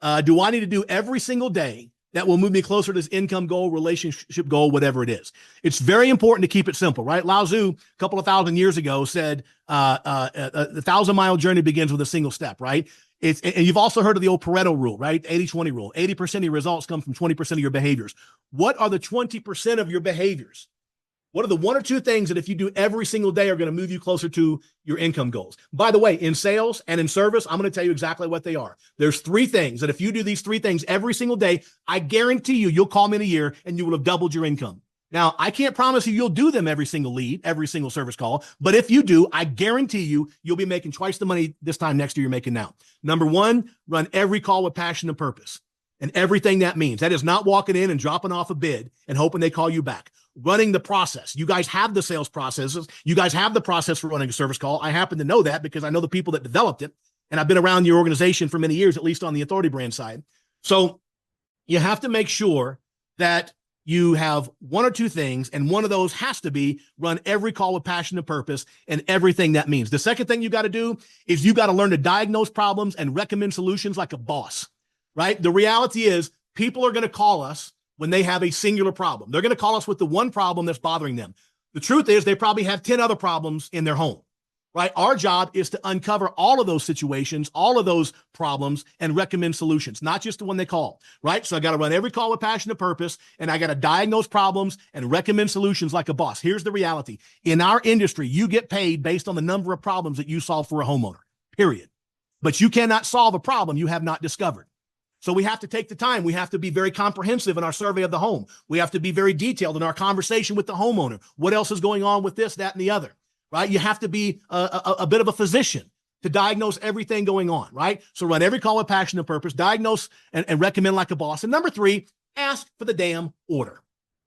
do I need to do every single day that will move me closer to this income goal, relationship goal, whatever it is? It's very important to keep it simple, right? Lao Tzu, a couple of thousand years ago, said the 1,000-mile journey begins with a single step, right? And you've also heard of the old Pareto rule, right? 80-20 rule. 80% of your results come from 20% of your behaviors. What are the 20% of your behaviors? What are the one or two things that if you do every single day are going to move you closer to your income goals? By the way, in sales and in service, I'm going to tell you exactly what they are. There's three things that if you do these three things every single day, I guarantee you'll call me in a year and you will have doubled your income. Now, I can't promise you'll do them every single lead, every single service call, but if you do, I guarantee you'll be making twice the money this time next year you're making now. Number one, run every call with passion and purpose and everything that means. That is not walking in and dropping off a bid and hoping they call you back. Running the process. You guys have the sales processes. You guys have the process for running a service call. I happen to know that because I know the people that developed it, and I've been around your organization for many years, at least on the Authority brand side. So you have to make sure that you have one or two things, and one of those has to be run every call with passion and purpose and everything that means. The second thing you got to do is you got to learn to diagnose problems and recommend solutions like a boss, right? The reality is people are going to call us when they have a singular problem. They're going to call us with the one problem that's bothering them. The truth is they probably have 10 other problems in their home, right? Our job is to uncover all of those situations, all of those problems, and recommend solutions, not just the one they call, right? So I got to run every call with passion and purpose, and I got to diagnose problems and recommend solutions like a boss. Here's the reality. In our industry, you get paid based on the number of problems that you solve for a homeowner, period. But you cannot solve a problem you have not discovered. So we have to take the time. We have to be very comprehensive in our survey of the home. We have to be very detailed in our conversation with the homeowner. What else is going on with this, that, and the other, right? You have to be a bit of a physician. to diagnose everything going on, right? So run every call with passion and purpose, diagnose and recommend like a boss. And number 3, ask for the damn order.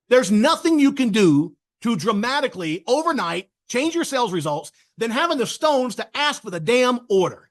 There's nothing you can do to dramatically overnight change your sales results than having the stones to ask for the damn order.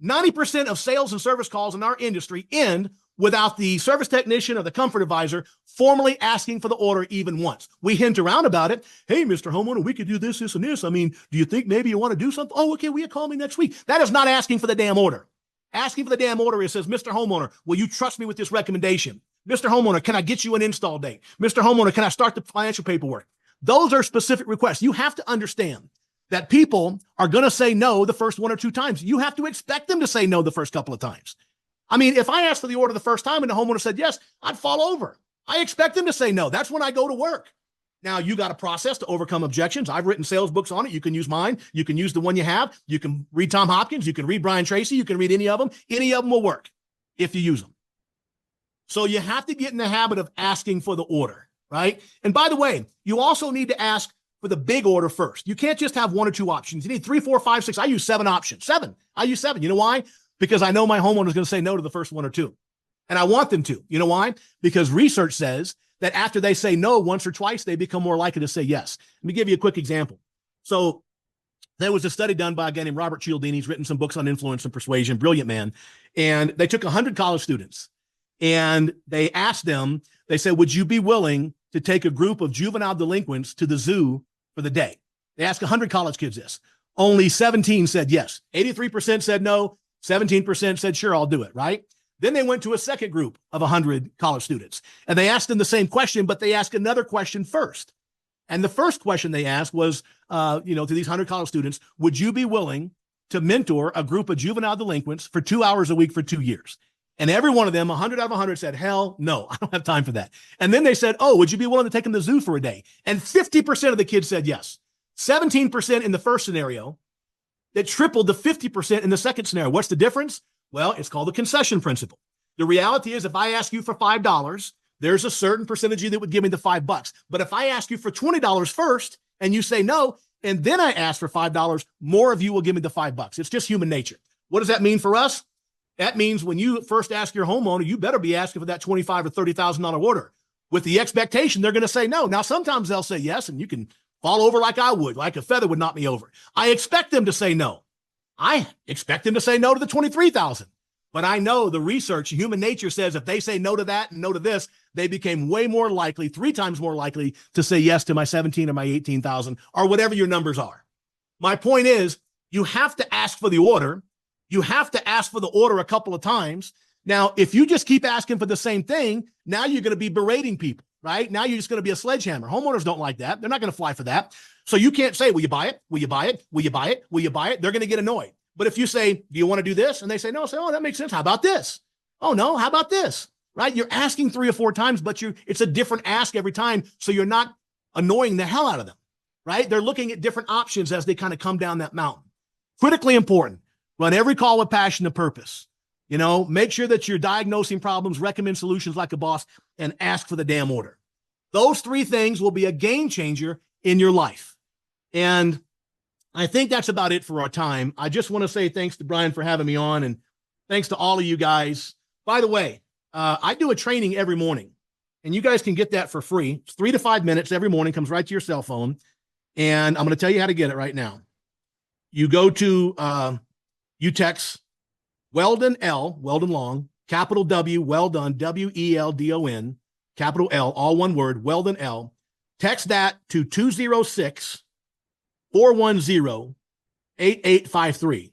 90% of sales and service calls in our industry end without the service technician or the comfort advisor formally asking for the order even once. We hint around about it. Hey, Mr. Homeowner, we could do this, this, and this. I mean, do you think maybe you want to do something? Oh, okay, will you call me next week? That is not asking for the damn order. Asking for the damn order, it says, Mr. Homeowner, will you trust me with this recommendation? Mr. Homeowner, can I get you an install date? Mr. Homeowner, can I start the financial paperwork? Those are specific requests. You have to understand that people are going to say no the first 1 or 2 times. You have to expect them to say no the first couple of times. I mean, if I asked for the order the first time and the homeowner said yes, I'd fall over. I expect them to say no. That's when I go to work. Now, you got a process to overcome objections. I've written sales books on it. You can use mine. You can use the one you have. You can read Tom Hopkins. You can read Brian Tracy. You can read any of them. Any of them will work if you use them. So you have to get in the habit of asking for the order, right? And by the way, you also need to ask for the big order first. You can't just have 1 or 2 options. You need 3, 4, 5, 6. I use 7 options. 7. I use 7. You know why? Because I know my homeowner is going to say no to the first 1 or 2. And I want them to. You know why? Because research says that after they say no once or twice, they become more likely to say yes. Let me give you a quick example. So there was a study done by a guy named Robert Cialdini. He's written some books on influence and persuasion, brilliant man. And they took 100 college students and they asked them, they said, would you be willing to take a group of juvenile delinquents to the zoo for the day? They asked 100 college kids this. Only 17 said yes. 83% said no. 17% said, sure, I'll do it, right? Then they went to a second group of 100 college students, and they asked them the same question, but they asked another question first. And the first question they asked was, to these 100 college students, would you be willing to mentor a group of juvenile delinquents for 2 hours a week for 2 years? And every one of them, 100 out of 100, said, hell no, I don't have time for that. And then they said, oh, would you be willing to take them to the zoo for a day? And 50% of the kids said yes. 17% in the first scenario. That tripled to 50% in the second scenario. What's the difference? Well, it's called the concession principle. The reality is if I ask you for $5, there's a certain percentage of you that would give me the $5. But if I ask you for $20 first and you say no, and then I ask for $5, more of you will give me the $5. It's just human nature. What does that mean for us? That means when you first ask your homeowner, you better be asking for that $25,000 or $30,000 order with the expectation they're going to say no. Now, sometimes they'll say yes, and you can fall over like I would, like a feather would knock me over. I expect them to say no. I expect them to say no to the $23,000. But I know the research, human nature says if they say no to that and no to this, they became way more likely, 3 times more likely to say yes to my 17 or my 18,000 or whatever your numbers are. My point is, you have to ask for the order. You have to ask for the order a couple of times. Now, if you just keep asking for the same thing, now you're going to be berating people. Right? Now you're just going to be a sledgehammer. Homeowners don't like that. They're not going to fly for that. So you can't say, will you buy it? Will you buy it? Will you buy it? Will you buy it? They're going to get annoyed. But if you say, do you want to do this? And they say, no, say, oh, that makes sense. How about this? Oh, no, how about this? Right? You're asking 3 or 4 times, but it's a different ask every time. So you're not annoying the hell out of them. Right? They're looking at different options as they kind of come down that mountain. Critically important. Run every call with passion and purpose. Make sure that you're diagnosing problems, recommend solutions like a boss, and ask for the damn order. Those 3 things will be a game changer in your life. And I think that's about it for our time. I just want to say thanks to Brian for having me on, and thanks to all of you guys. By the way, I do a training every morning, and you guys can get that for free. It's 3 to 5 minutes every morning, comes right to your cell phone. And I'm going to tell you how to get it right now. You go to, you text Weldon L, Weldon Long, capital W, well done, W-E-L-D-O-N, capital L, all one word, Weldon L. Text that to 206-410-8853.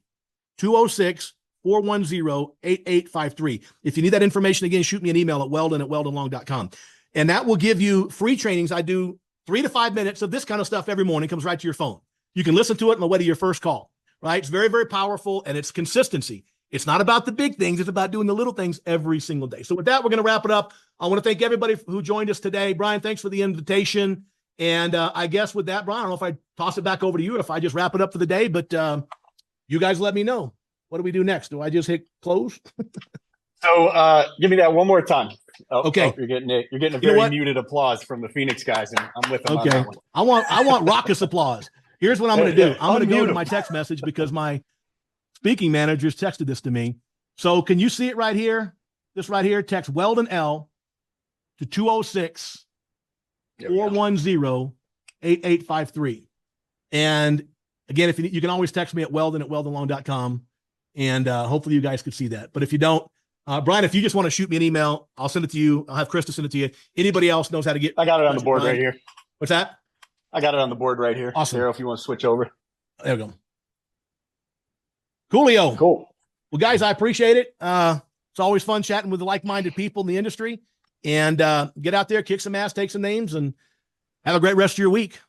206-410-8853. If you need that information, again, shoot me an email at weldon@weldonlong.com. And that will give you free trainings. I do 3 to 5 minutes of this kind of stuff every morning, comes right to your phone. You can listen to it on the way to your first call, right? It's very, very powerful, and it's consistency. It's not about the big things. It's about doing the little things every single day. So with that, we're going to wrap it up. I want to thank everybody who joined us today. Brian, thanks for the invitation. And I guess with that, Brian, I don't know if I toss it back over to you or if I just wrap it up for the day, but you guys let me know. What do we do next? Do I just hit close?
So give me that one more time.
Okay.
You're getting it. You're getting a very muted applause from the Phoenix guys, and I'm with them on that one.
I want raucous applause. Here's what I'm going to do. I'm going to go to my text message because my speaking managers texted this to me. So can you see it right here? This right here, text Weldon L to 206-410-8853. And again, if you can always text me at weldon@weldonloan.com, and hopefully you guys could see that. But if you don't, Brian, if you just want to shoot me an email, I'll send it to you. I'll have Krista send it to you. Anybody else knows how to get.
I got it on the board right here.
What's that?
I got it on the board right here.
Awesome.
Sarah, if you want to switch over.
There we go. Coolio.
Cool.
Well, guys, I appreciate it. It's always fun chatting with the like-minded people in the industry. And get out there, kick some ass, take some names, and have a great rest of your week.